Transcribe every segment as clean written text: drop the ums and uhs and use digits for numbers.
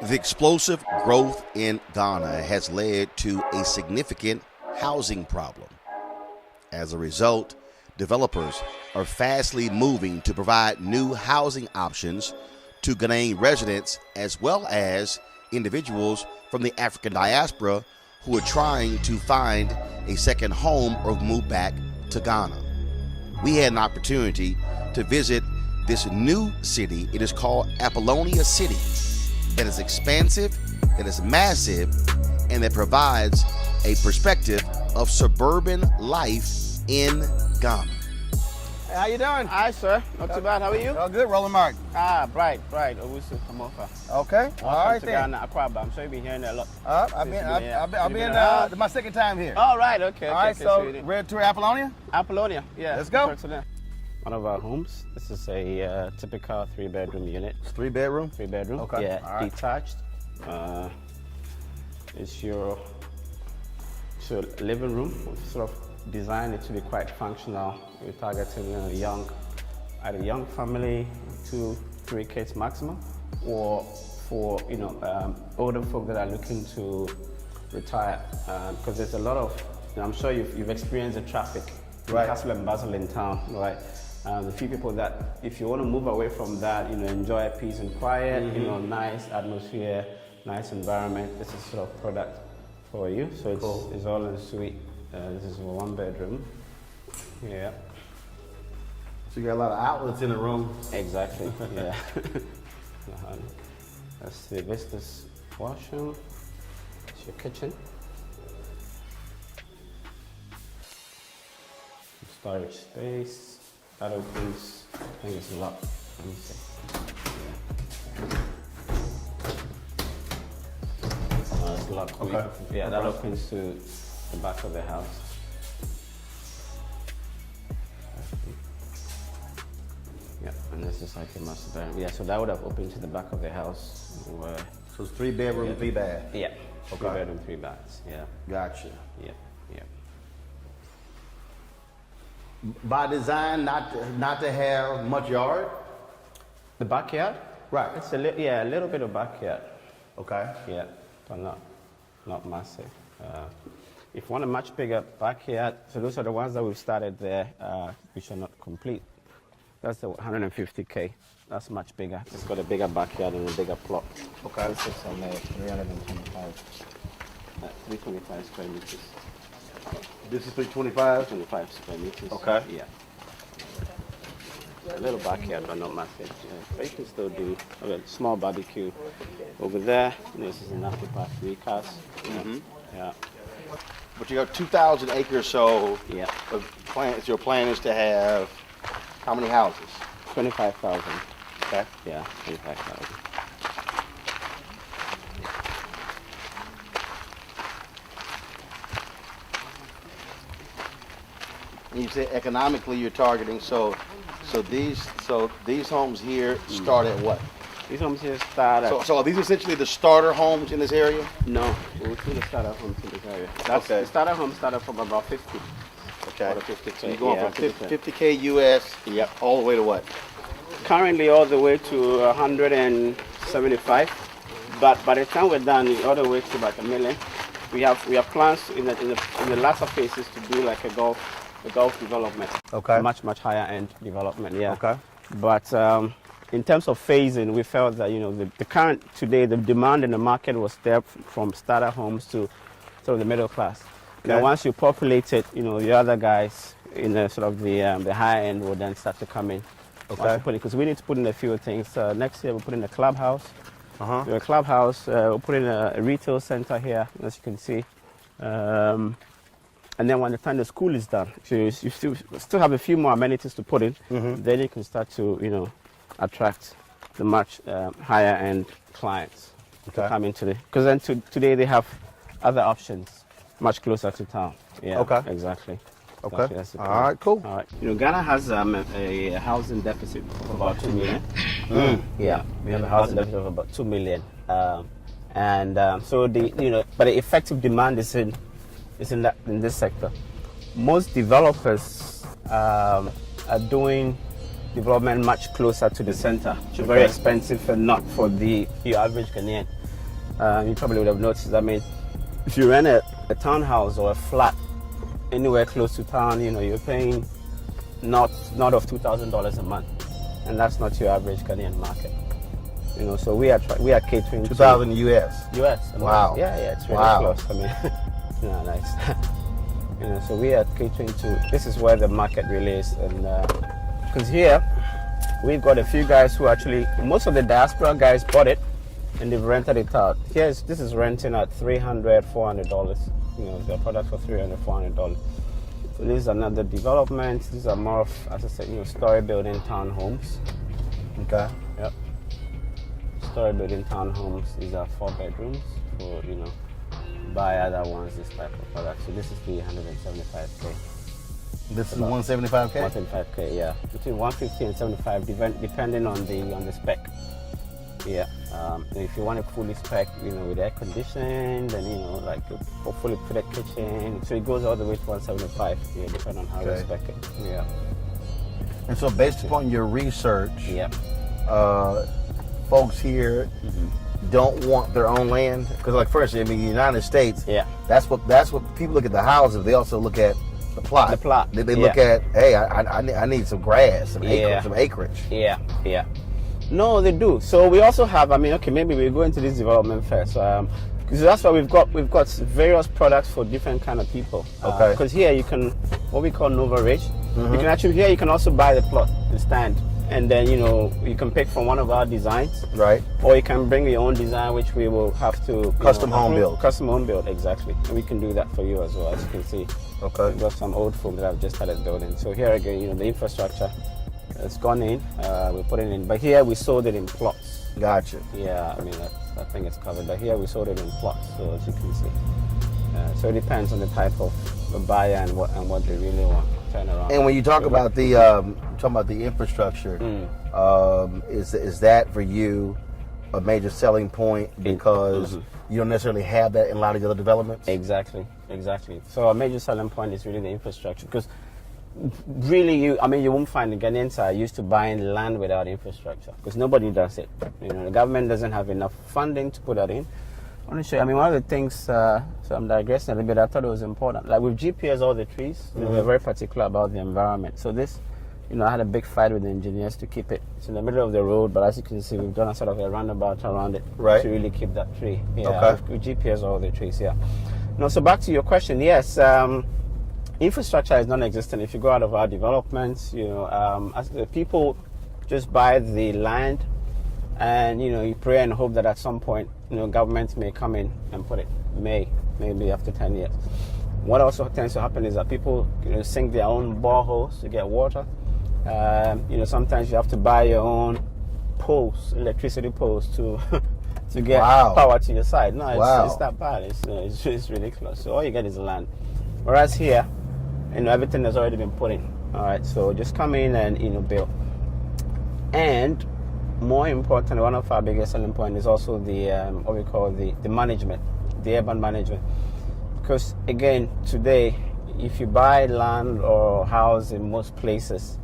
The explosive growth in Ghana has led to a significant housing problem. As a result, developers are fastly moving to provide new housing options to Ghanaian residents as well as individuals from the African diaspora who are trying to find a second home or move back to Ghana. We had an opportunity to visit this new city. It is called Apollonia City. That is expansive, that is massive, and that provides a perspective of suburban life in Ghana. Hey, how you doing? Hi, sir. Not too bad. How are you? Oh, good. Rolling Mark. Bright. Owusu Kamofa. Okay. All right, then. Ghana, Akwaba. I'm sure you've been hearing that a lot. I've been my second time here. All right. Okay. All right. So we're to Apollonia? Apollonia. Yeah. Let's go. One of our homes. This is a typical 3-bedroom unit. 3-bedroom? 3-bedroom. Okay. Yeah. All right. Detached. It's your living room. We've sort of designed it to be quite functional. We're targeting either young family, 2-3 kids maximum, or for older folk that are looking to retire. Because there's a lot of, I'm sure you've experienced the traffic, right, hustle and bustle in town, right? The few people that, if you want to move away from that, enjoy peace and quiet, nice atmosphere, nice environment, this is sort of product for you. So it's, cool. It's all in suite. This is a 1-bedroom. Yeah. So you got a lot of outlets in the room. Exactly. Yeah. That's the Vistas washroom. It's your kitchen. Storage space. That opens, I think it's locked. Let me see. Yeah. It's locked. Okay. Yeah, that opens to the back of the house. Yeah, and this is like a master bedroom. Yeah, so that would have opened to the back of the house. Where, so it's 3-bedroom, yeah. 3-bath. Yeah. Okay. 3-bedroom, 3 baths. Yeah. Gotcha. Yeah. By design, not to have much yard. The backyard? Right. It's a little bit of backyard. Okay. Yeah, but not massive. If you want a much bigger backyard, so those are the ones that we've started there, which are not complete. That's the 150K. That's much bigger. It's got a bigger backyard and a bigger plot. Okay. This is on 325 square meters. This is 325? 25 square meters. Okay. Yeah. A little backyard, but not massive. Yeah. But you can still do a small barbecue over there. This is an after park 3 cars. Mm-hmm. Yeah. But you got 2,000 acres, so yeah. Your plan is to have how many houses? 25,000. Okay. Yeah, 25,000. You say economically you're targeting, so these homes here start at what? These homes here start at... So are these essentially the starter homes in this area? No, we'll see the starter homes in this area. Okay. The starter homes start from about 50. Okay. About 50K. So you're going from 50K US, yep, all the way to what? Currently all the way to 175, but by the time we're done, all the way to about $1 million. We have plans in the latter phases to do like a golf development. Okay. Much higher end development. Yeah. Okay. But in terms of phasing, we felt that the current today the demand in the market was there from starter homes to sort of the middle class. Okay. Now once you populate it, the other guys in the sort of the high end will then start to come in. Okay. Because we need to put in a few things. Next year we'll put in a clubhouse. Uh-huh. A clubhouse. We'll put in a retail center here, as you can see. And then when the time the school is done, so you still have a few more amenities to put in. Mm-hmm. Then you can start to attract the much higher end clients to come into it. Because then today they have other options much closer to town. Yeah. Okay. Exactly. Okay. Exactly. All right. Cool. All right. Ghana has a housing deficit of about 2 million. Yeah. We have a housing deficit of about 2 million. So but the effective demand is in this sector. Most developers are doing development much closer to the center. It's very expensive and not for your average Ghanaian. You probably would have noticed. I mean, if you rent a townhouse or a flat anywhere close to town, you're paying not of $2,000 a month, and that's not your average Ghanaian market. So we are catering 2,000 US. US. Wow. Yeah, it's really Wow. close. I mean, nice. So we are catering to. This is where the market really is, and because here we've got a few guys who actually, most of the diaspora guys bought it and they've rented it out. This is renting at $300, $400. Their product for $300, $400. So this is another development. These are more of, as I said, story building townhomes. Okay. Yep. Story building townhomes. These are 4 bedrooms for buy other ones, this type of product. So this is the 175K. This is 175K? 175K, yeah. Between 150 and 75, depending on the spec. Yeah. If you want a fully spec, with air conditioning, then like hopefully put a kitchen. So it goes all the way to 175. Yeah, depending on how you spec it. Yeah. And so, based upon your research, yeah, folks here don't want their own land, because like first, in the United States, yeah, that's what people look at the houses. They also look at the plot. The plot. They look at, hey, I need some grass, some acreage. Yeah, yeah. No, they do. So we also have. I mean, okay, maybe we'll go into this development first. Because that's why we've got various products for different kind of people. Okay. Because here you can, what we call Nova Ridge. You can actually, here you can also buy the plot, the stand, and then you can pick from one of our designs. Right. Or you can bring your own design, which we will have to custom home build. Custom home build, exactly. And we can do that for you as well, as you can see. Okay. We've got some old foam that I've just started building. So here again, the infrastructure has gone in. We put it in, but here we sold it in plots. Gotcha. Yeah, I mean I think it's covered, but here we sold it in plots. So as you can see, so it depends on the type of buyer and what they really want. Turn around. And when you talk about the infrastructure, is that for you a major selling point because you don't necessarily have that in a lot of the other developments? Exactly. So a major selling point is really the infrastructure, because really you won't find the Ghanaians are used to buying land without infrastructure, because nobody does it. The government doesn't have enough funding to put that in. I want to show you, one of the things, so I'm digressing a little bit, I thought it was important. Like with GPS, all the trees, we're very particular about the environment. So this, I had a big fight with the engineers to keep it. It's in the middle of the road, but as you can see, we've done a sort of a roundabout around it to really keep that tree. Yeah, okay. with GPS, all the trees, yeah. No, so back to your question, yes, infrastructure is non-existent. If you go out of our developments, as the people just buy the land, and you pray and hope that at some point, government may come in and put it. Maybe after 10 years. What also tends to happen is that people sink their own boreholes to get water. Sometimes you have to buy your own poles, electricity poles to get power to your side. No, it's that bad. It's ridiculous. So all you get is land. Whereas here, everything has already been put in. All right, so just come in and build. And more important, one of our biggest selling point is also the what we call the management, the urban management. Because again, today, if you buy land or house in most places,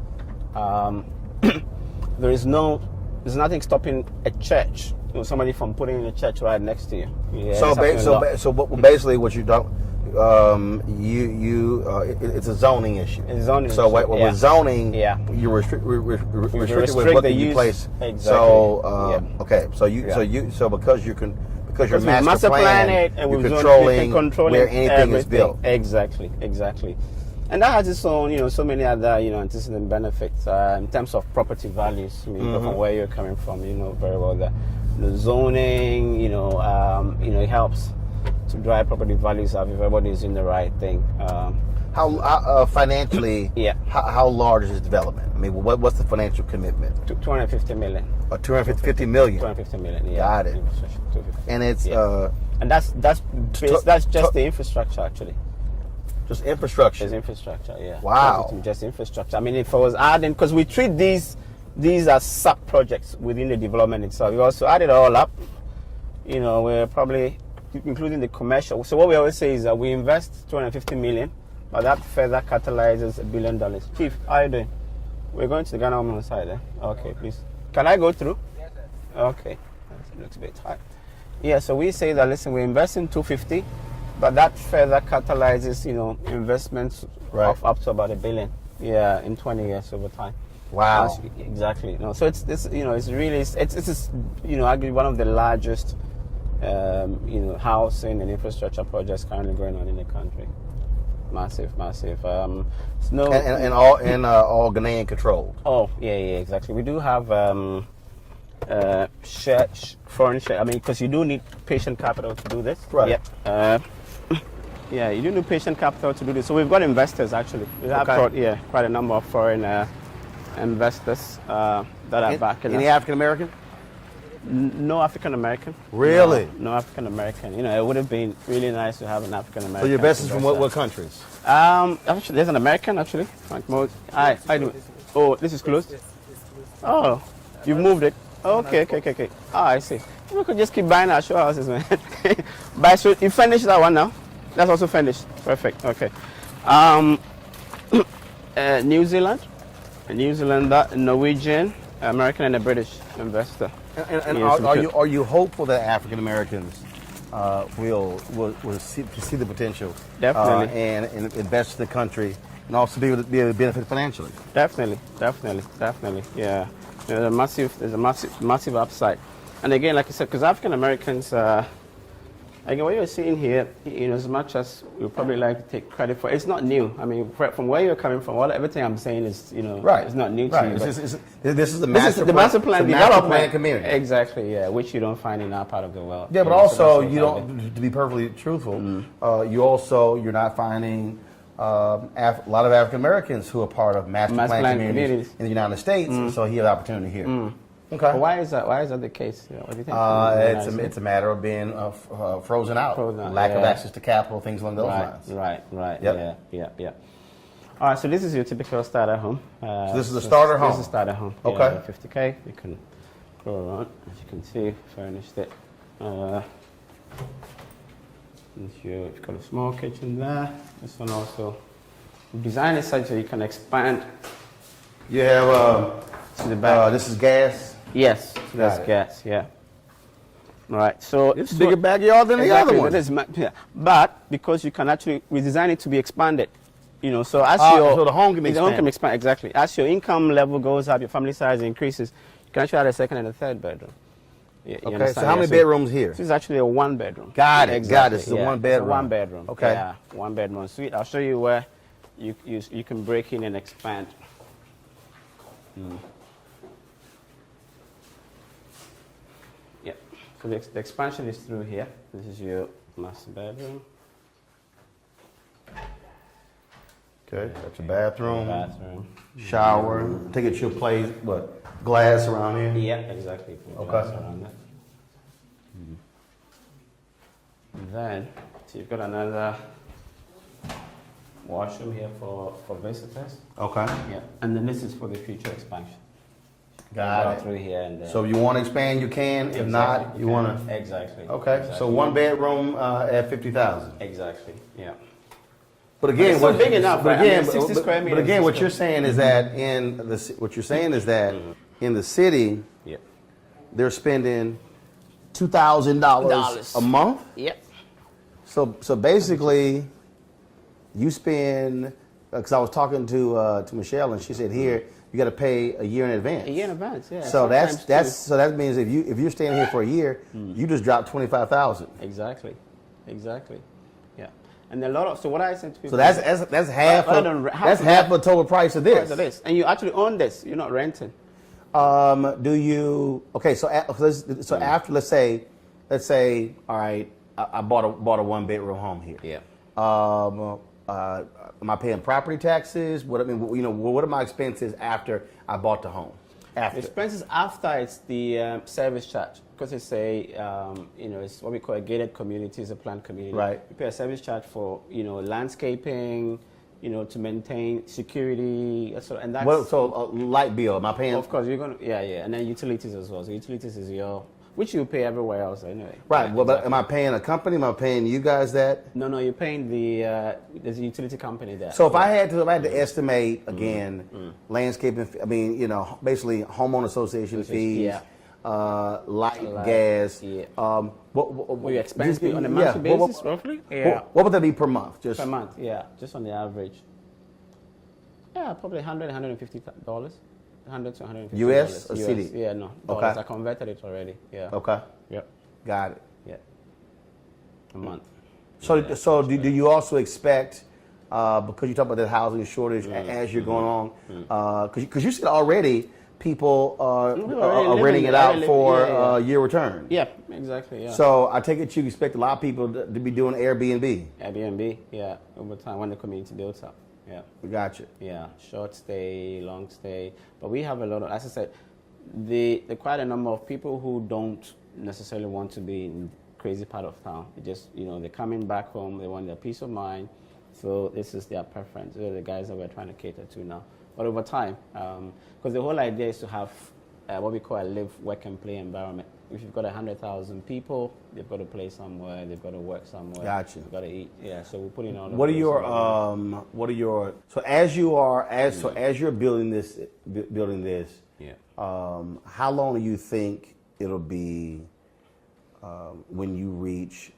there's nothing stopping a church, somebody from putting in a church right next to you. Yeah, so basically, what you don't. It's a zoning issue. It's zoning so issue. With zoning, you restricted with what can you place. Exactly. So okay, so because you're master planning it, and you're controlling where anything is built. Exactly. And that has its own, so many other, antecedent benefits in terms of property values. From where you're coming from, very well that the zoning, it helps to drive property values up if everybody is in the right thing. How financially? How large is this development? What's the financial commitment? 250 million. 250 million. 250 million. Yeah. Got it. And it's and that's just the infrastructure actually. Just infrastructure. Just infrastructure. Yeah. Wow. Just infrastructure. If I was adding, because we treat these as sub projects within the development itself. We also add it all up. We're probably including the commercial. So what we always say is that we invest 250 million, but that further catalyzes $1 billion. Chief, how are you doing? We're going to the Ghana woman side, eh? Okay, please. Can I go through? Yes, sir. Okay. That looks a bit high. Yeah, so we say that, listen, we invest in 250, but that further catalyzes, investments of up to about $1 billion. Yeah, in 20 years over time. Wow. Exactly. No, so it's really arguably one of the largest housing and infrastructure projects currently going on in the country. Massive. And all Ghanaian controlled. Oh, yeah, exactly. We do have foreign share. I mean, because you do need patient capital to do this. Right. Yeah, you do need patient capital to do this. So we've got investors actually. We have quite a number of foreign investors that are backing us. Any African American? No African American. Really? No African American. It would have been really nice to have an African American. So your investors from what countries? Actually, there's an American actually. Frank Mose. I do. Oh, this is closed. Oh, you moved it. Okay. Oh, I see. We could just keep buying our show houses, man. So you finished that one now? That's also finished. Perfect. Okay. New Zealand, Norwegian, American, and a British investor. And are you hopeful that African Americans will see the potential, definitely, and invest in the country, and also be able to benefit financially? Definitely. Yeah, there's a massive upside. And again, like I said, because African Americans, again, what you're seeing here, as much as we probably like to take credit for, it's not new. I mean, from where you're coming from, everything I'm saying is, right. It's not new to you. This is the master plan development community. Exactly, yeah, which you don't find in our part of the world. Yeah, but also you don't. To be perfectly truthful, you're not finding a lot of African Americans who are part of master plan communities in the United States. So he has opportunity here. Okay. Why is that? Why is that the case? What do you think? It's a matter of being frozen out, lack of access to capital, things along those lines. Right. Yep. Yeah. All right. So this is your typical starter home. So this is a starter home. This is a starter home. Okay. 50K. You can go around, as you can see, furnished it. You've got a small kitchen there. This one also. We designed it such that you can expand. You have to the back. This is gas. Yes, that's gas. Yeah. All right. So it's a bigger backyard than the other one. But because you can actually redesign it to be expanded, so as so the home can be expanded. Exactly. As your income level goes up, your family size increases, you can actually add a second and a third bedroom. Okay. So how many bedrooms here? This is actually a one bedroom. Got it. Exactly. Got it. This is a one bedroom. One bedroom. Okay. Yeah. One bedroom suite. I'll show you where you can break in and expand. Yeah. So the expansion is through here. This is your master bedroom. Okay, that's your bathroom. Shower. Take it to your place. What? Glass around here. Yeah, exactly. Glass around that. Then, so you've got another washroom here for visitors. Okay. Yeah, and then this is for the future expansion. Got it. Through here and so if you want to expand, you can. If not, you want to. Exactly. Okay. Exactly. So one bedroom at 50,000. Exactly. Yeah. But again, it's big enough. But again, 60 square meters. But again, what you're saying is that in the city, they're spending $2,000 a month. Yep. So basically, you spend. Because I was talking to Michelle, and she said here you got to pay a year in advance. A year in advance, yeah. So that means if you're staying here for a year, you just dropped $25,000. Exactly. Yeah. And a lot of what I said to people. So that's half of the total price of this. And you actually own this. You're not renting. Do you? Okay. So after let's say, all right, I bought a one bedroom home here. Yeah. Am I paying property taxes? What are my expenses after I bought the home? Expenses after it's the service charge, because it's it's what we call a gated community, it's a planned community. Right. You pay a service charge for landscaping, to maintain security, and that's. So light bill, am I paying? Of course, you're gonna and then utilities as well. So utilities is which you pay everywhere else anyway. Right. Well, but am I paying a company? Am I paying you guys that? No, you're paying there's a utility company there. So if I had to estimate again, landscaping, basically homeowner association fees, light, gas. Yeah. What you expense on a monthly basis, roughly? Yeah. What would that be per month? Per month, yeah, just on the average. Yeah, probably $100, $150, $100 to $150. US or CD? Yeah, no, dollars. I converted it already. Yeah. Okay. Yep. Got it. Yeah. A month. So do you also expect, because you talk about the housing shortage as you're going on, because you said already people are renting it out for year return. Yeah, exactly. Yeah. So I take it you expect a lot of people to be doing Airbnb. Airbnb, yeah, over time when the community builds up. Yeah. Gotcha. Yeah, short stay, long stay, but we have a lot of, as I said, the quite a number of people who don't necessarily want to be in crazy part of town. They just, they're coming back home. They want their peace of mind. So this is their preference. They're the guys that we're trying to cater to now. But over time, because the whole idea is to have what we call a live, work, and play environment. If you've got 100,000 people, they've got to play somewhere. They've got to work somewhere. Gotcha. They've got to eat. Yeah. So we're putting all. What are your? So as you're building this. Yeah. How long do you think it'll be when you reach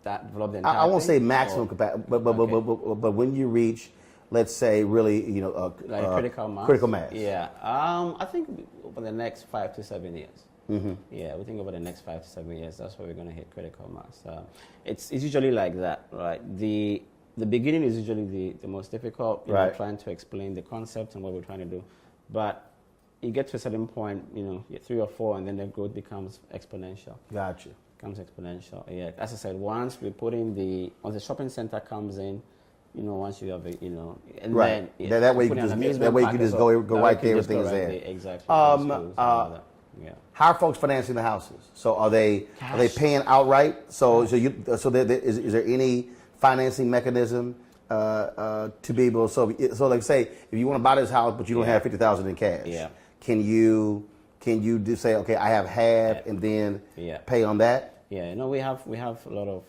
that develop the entire I won't thing? say maximum capacity, but when you reach, let's say, really, like critical mass. Critical mass. Yeah. I think over the next 5 to 7 years. Mm-hmm. Yeah, we think over the next 5 to 7 years, that's where we're going to hit critical mass. It's usually like that, right? The beginning is usually the most difficult, right. Trying to explain the concept and what we're trying to do. But you get to a certain point, 3 or 4, and then the growth becomes exponential. Gotcha. Becomes exponential. Yeah, as I said, once we put in once the shopping center comes in, once you have it, and right. Then that way you can just go right there. Everything is there. Exactly. How are folks financing the houses? So are they paying outright? So is there any financing mechanism to be able? So like say if you want to buy this house but you don't have $50,000 in cash, can you just say, okay, I have half and then pay on that? Yeah, we have a lot of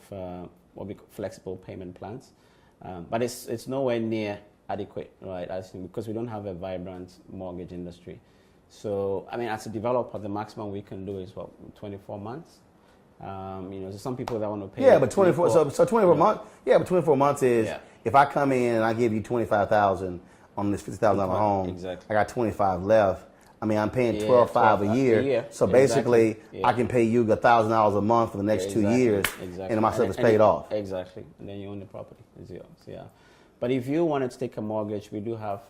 what we call flexible payment plans, but it's nowhere near adequate, right? Because we don't have a vibrant mortgage industry. So, as a developer, the maximum we can do is 24 months. So some people that want to pay. Yeah, but 24. So 24 months. Yeah, but 24 months is if I come in and I give you $25,000 on this $50,000 home. Exactly. I got 25 left. I'm paying $12,500 a year. So basically, I can pay you $1,000 a month for the next 2 years, and my stuff is paid off. Exactly, and then you own the property. It's yours. Yeah, but if you wanted to take a mortgage, we do have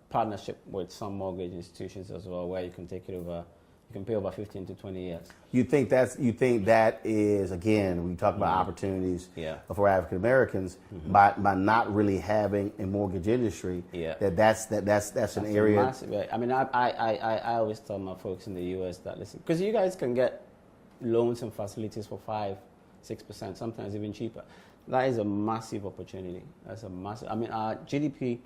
partnership with some mortgage institutions as well, where you can take it over. You can pay over 15 to 20 years. You think that is, again, we talk about opportunities for African Americans by not really having a mortgage industry. That's an area. Massive, I always tell my folks in the U.S. that listen, because you guys can get loans and facilities for 5-6%, sometimes even cheaper. That is a massive opportunity. That's a massive. Our GDP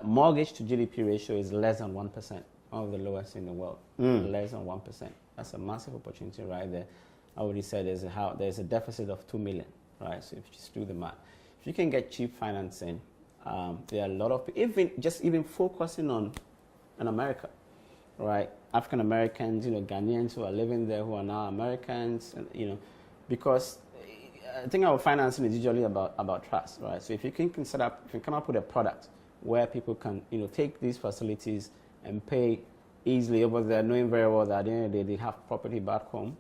mortgage to GDP ratio is less than 1%. One of the lowest in the world, less than 1%. That's a massive opportunity right there. I already said there's a deficit of 2 million, right? So if you just do the math, if you can get cheap financing, there are a lot of even focusing on America, right? African Americans, Ghanaians who are living there who are now Americans, and, because I think our financing is usually about trust, right? So if you can come up with a product where people can, take these facilities and pay easily over there, knowing very well that at the end of the day they have property back home,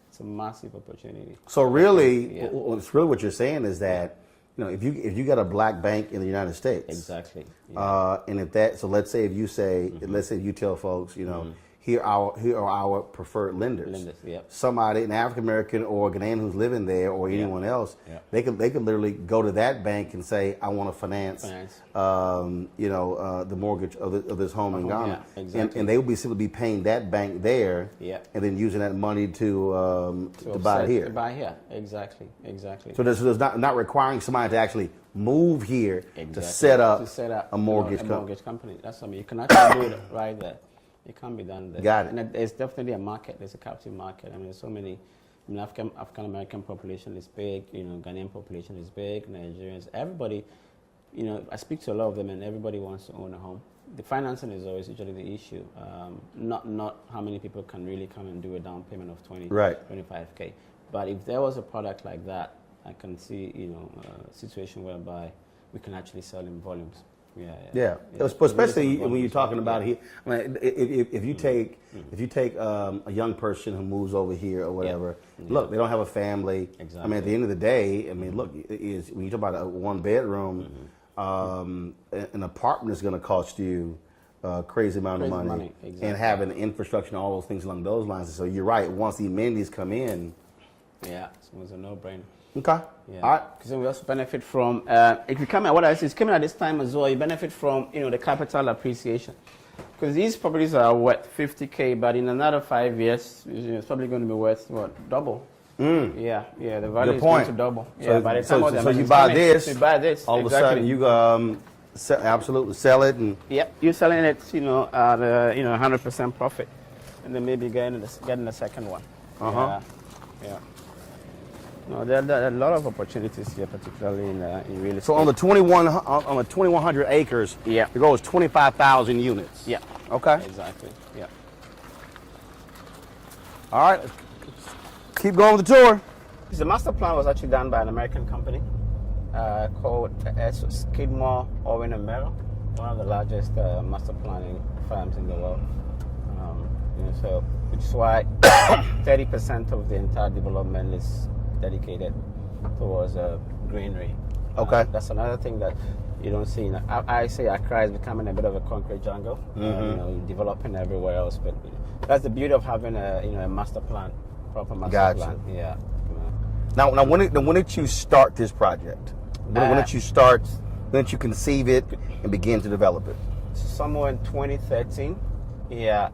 it's a massive opportunity. So really, it's really what you're saying is that, if you got a black bank in the United States, exactly, and so let's say if you say, let's say you tell folks, here are our preferred lenders. Somebody, an African American or a Ghanaian who's living there, or anyone else, they can literally go to that bank and say, I want to finance. The mortgage of this home in Ghana, and they will simply be paying that bank there, and then using that money to buy it here. To buy here, exactly. So there's not requiring somebody to actually move here to set up a mortgage company. Mortgage company. That's something you can actually do it right there. It can be done there. Got it. And there's definitely a market. There's a captive market. There's so many. African American population is big. Ghanaian population is big. Nigerians, everybody. you know, I speak to a lot of them, and everybody wants to own a home. The financing is always usually the issue. Not how many people can really come and do a down payment of 25K. But if there was a product like that, I can see, you know, a situation whereby we can actually sell in volumes. Yeah. Especially when you're talking about here. I mean, if you take a young person who moves over here or whatever, look, they don't have a family. Exactly. I mean, at the end of the day, I mean, look, when you talk about a one bedroom, an apartment is going to cost you a crazy amount of money. Exactly. And having infrastructure and all those things along those lines. So you're right. Once the amenities come in, so it's a no-brainer. Okay. Yeah. All right. Because we also benefit from, if you come at what I say, it's coming at this time as well, you benefit from, you know, the capital appreciation. Because these properties are worth 50K, but in another 5 years, it's probably going to be worth, what, double? Yeah, the value is going to double. So, by the time so you buy this, you buy this, all of a sudden you absolutely sell it, and you're selling it, you know, at 100% profit, and then maybe getting the second one. Yeah. No, there are a lot of opportunities here, particularly in real estate. So on the 2,100 acres, it goes 25,000 units. Yeah. Okay. Exactly. Yeah. All right. Keep going with the tour. The master plan was actually done by an American company called Skidmore, Owen and Merrill, one of the largest master planning firms in the world. So, which is why 30% of the entire development is dedicated towards greenery. Okay. That's another thing that you don't see. I say Accra is becoming a bit of a concrete jungle. You know, developing everywhere else, but that's the beauty of having a master plan, proper master plan. Yeah. Now, when did you start this project? When did you start? When did you conceive it and begin to develop it? Somewhere in 2013. Yeah.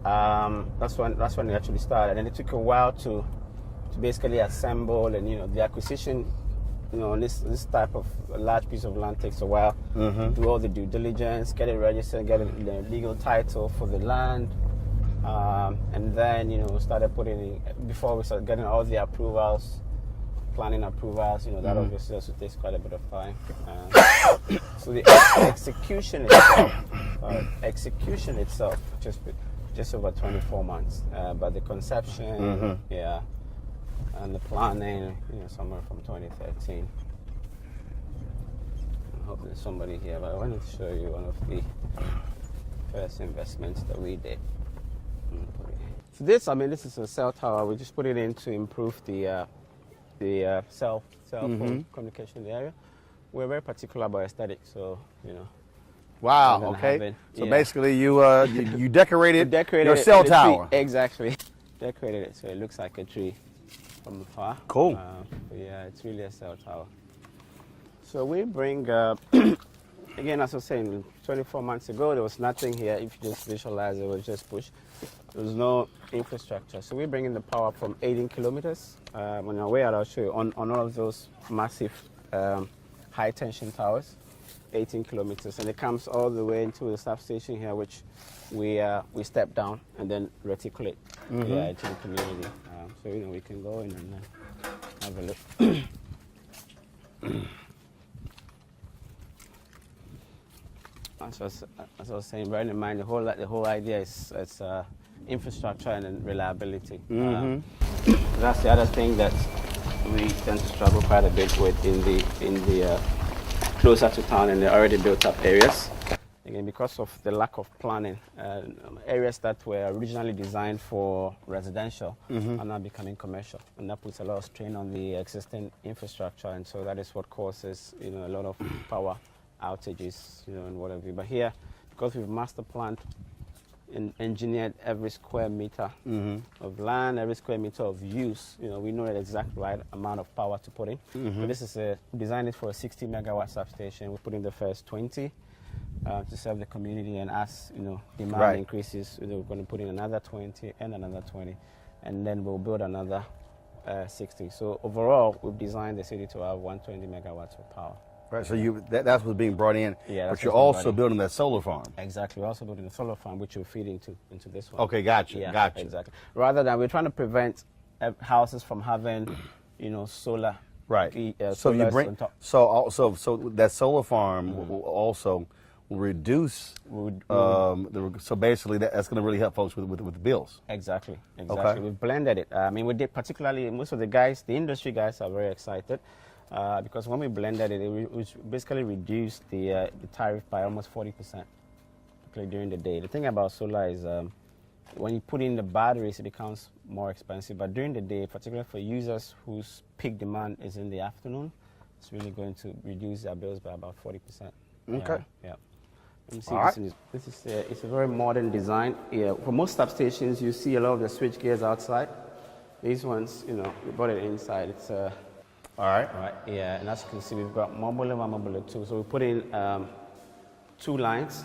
That's when it actually started, and it took a while to basically assemble, and the acquisition, this type of large piece of land takes a while. Do all the due diligence, get it registered, get the legal title for the land, and then started putting in, before we started getting all the approvals, planning approvals. That obviously also takes quite a bit of time. So the execution itself just over 24 months, but the conception, and the planning, somewhere from 2013. I hope there's somebody here, but I wanted to show you one of the first investments that we did. So this is a cell tower. We just put it in to improve the cell phone communication in the area. We're very particular about aesthetics, so Wow. Okay. So basically, you decorated your cell tower. Exactly. Decorated it so it looks like a tree from afar. Cool. But yeah, it's really a cell tower. So we bring, again, as I was saying, 24 months ago, there was nothing here. If you just visualize, it was just push. There was no infrastructure. So we bring in the power from 18 kilometers. On our way out, I'll show you on all of those massive high tension towers, 18 kilometers. And it comes all the way into the substation here, which we step down and then reticulate into the community. So we can go in and have a look. As I was saying, bearing in mind the whole idea is infrastructure and then reliability. That's the other thing that we tend to struggle quite a bit with in the closer to town and the already built up areas. Again, because of the lack of planning, areas that were originally designed for residential are now becoming commercial, and that puts a lot of strain on the existing infrastructure, and so that is what causes a lot of power outages, and whatever. But here, because we've master planned and engineered every square meter of land, every square meter of use, we know the exact right amount of power to put in. So this is designed it for a 60 megawatt substation. We put in the first 20. To serve the community, and as demand increases, we're going to put in another 20 and another 20, and then we'll build another 60. So overall, we've designed the city to have 120 megawatts of power. Right. So that's what's being brought in. Yeah. But you're also building that solar farm. Exactly. We're also building a solar farm, which will feed into this one. Okay. Gotcha. Yeah, gotcha. Exactly. Rather than we're trying to prevent houses from having solar Right. So you bring so that solar farm will also reduce. So basically, that's going to really help folks with the bills. Exactly. Okay. We've blended it. I mean, we did particularly most of the guys, the industry guys, are very excited because when we blended it, it basically reduced the tariff by almost 40%, particularly during the day. The thing about solar is when you put in the batteries, it becomes more expensive. But during the day, particularly for users whose peak demand is in the afternoon, it's really going to reduce their bills by about 40%. Okay. Yeah. Let me see. This is it's a very modern design. Yeah. For most substations, you see a lot of the switch gears outside. These ones, we brought it inside. It's all right. All right. Yeah. And as you can see, we've got mobile 1, mobile 2. So we put in 2 lines.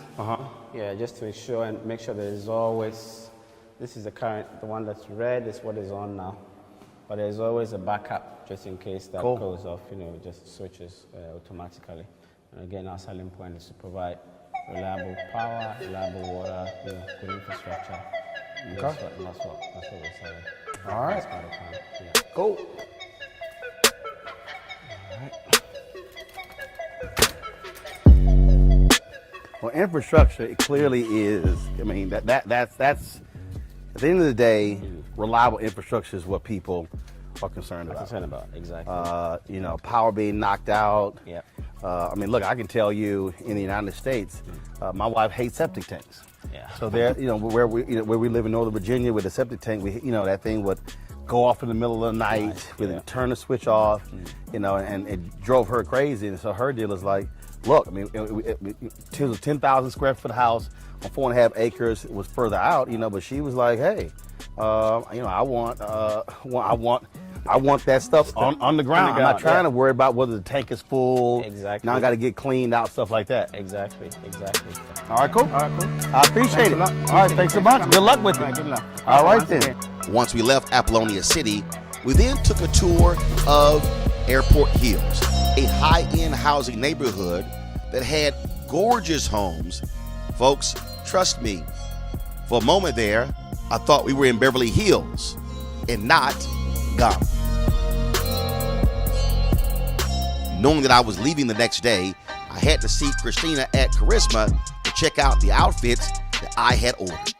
Yeah, just to ensure and make sure there is always. This is the current. The one that's red is what is on now. But there's always a backup just in case that goes off. Just switches automatically. And again, our selling point is to provide reliable power, reliable water, good infrastructure. Okay. That's what we're selling. All right. Yeah. Cool. All right. Well, infrastructure, it clearly is. I mean, that's at the end of the day, reliable infrastructure is what people are concerned about. Exactly. Power being knocked out. Yeah. I mean, look, I can tell you in the United States, my wife hates septic tanks. Yeah. So there, where we live in Northern Virginia with a septic tank, that thing would go off in the middle of the night, we'd turn the switch off, and it drove her crazy. And so her deal is like, look, I mean, it was a 10,000 square foot house on 4.5 acres. It was further out, but she was like, hey, I want that stuff on the ground. I'm not trying to worry about whether the tank is full. Exactly. Now I got to get cleaned out, stuff like that. Exactly. All right, cool. I appreciate it. All right, thanks a bunch. Good luck with it. Good luck. All right, then. Once we left Apollonia City, we then took a tour of Airport Hills, a high-end housing neighborhood that had gorgeous homes. Folks, trust me, for a moment there, I thought we were in Beverly Hills and not Ghana. Knowing that I was leaving the next day, I had to see Christina at Charisma to check out the outfits that I had ordered.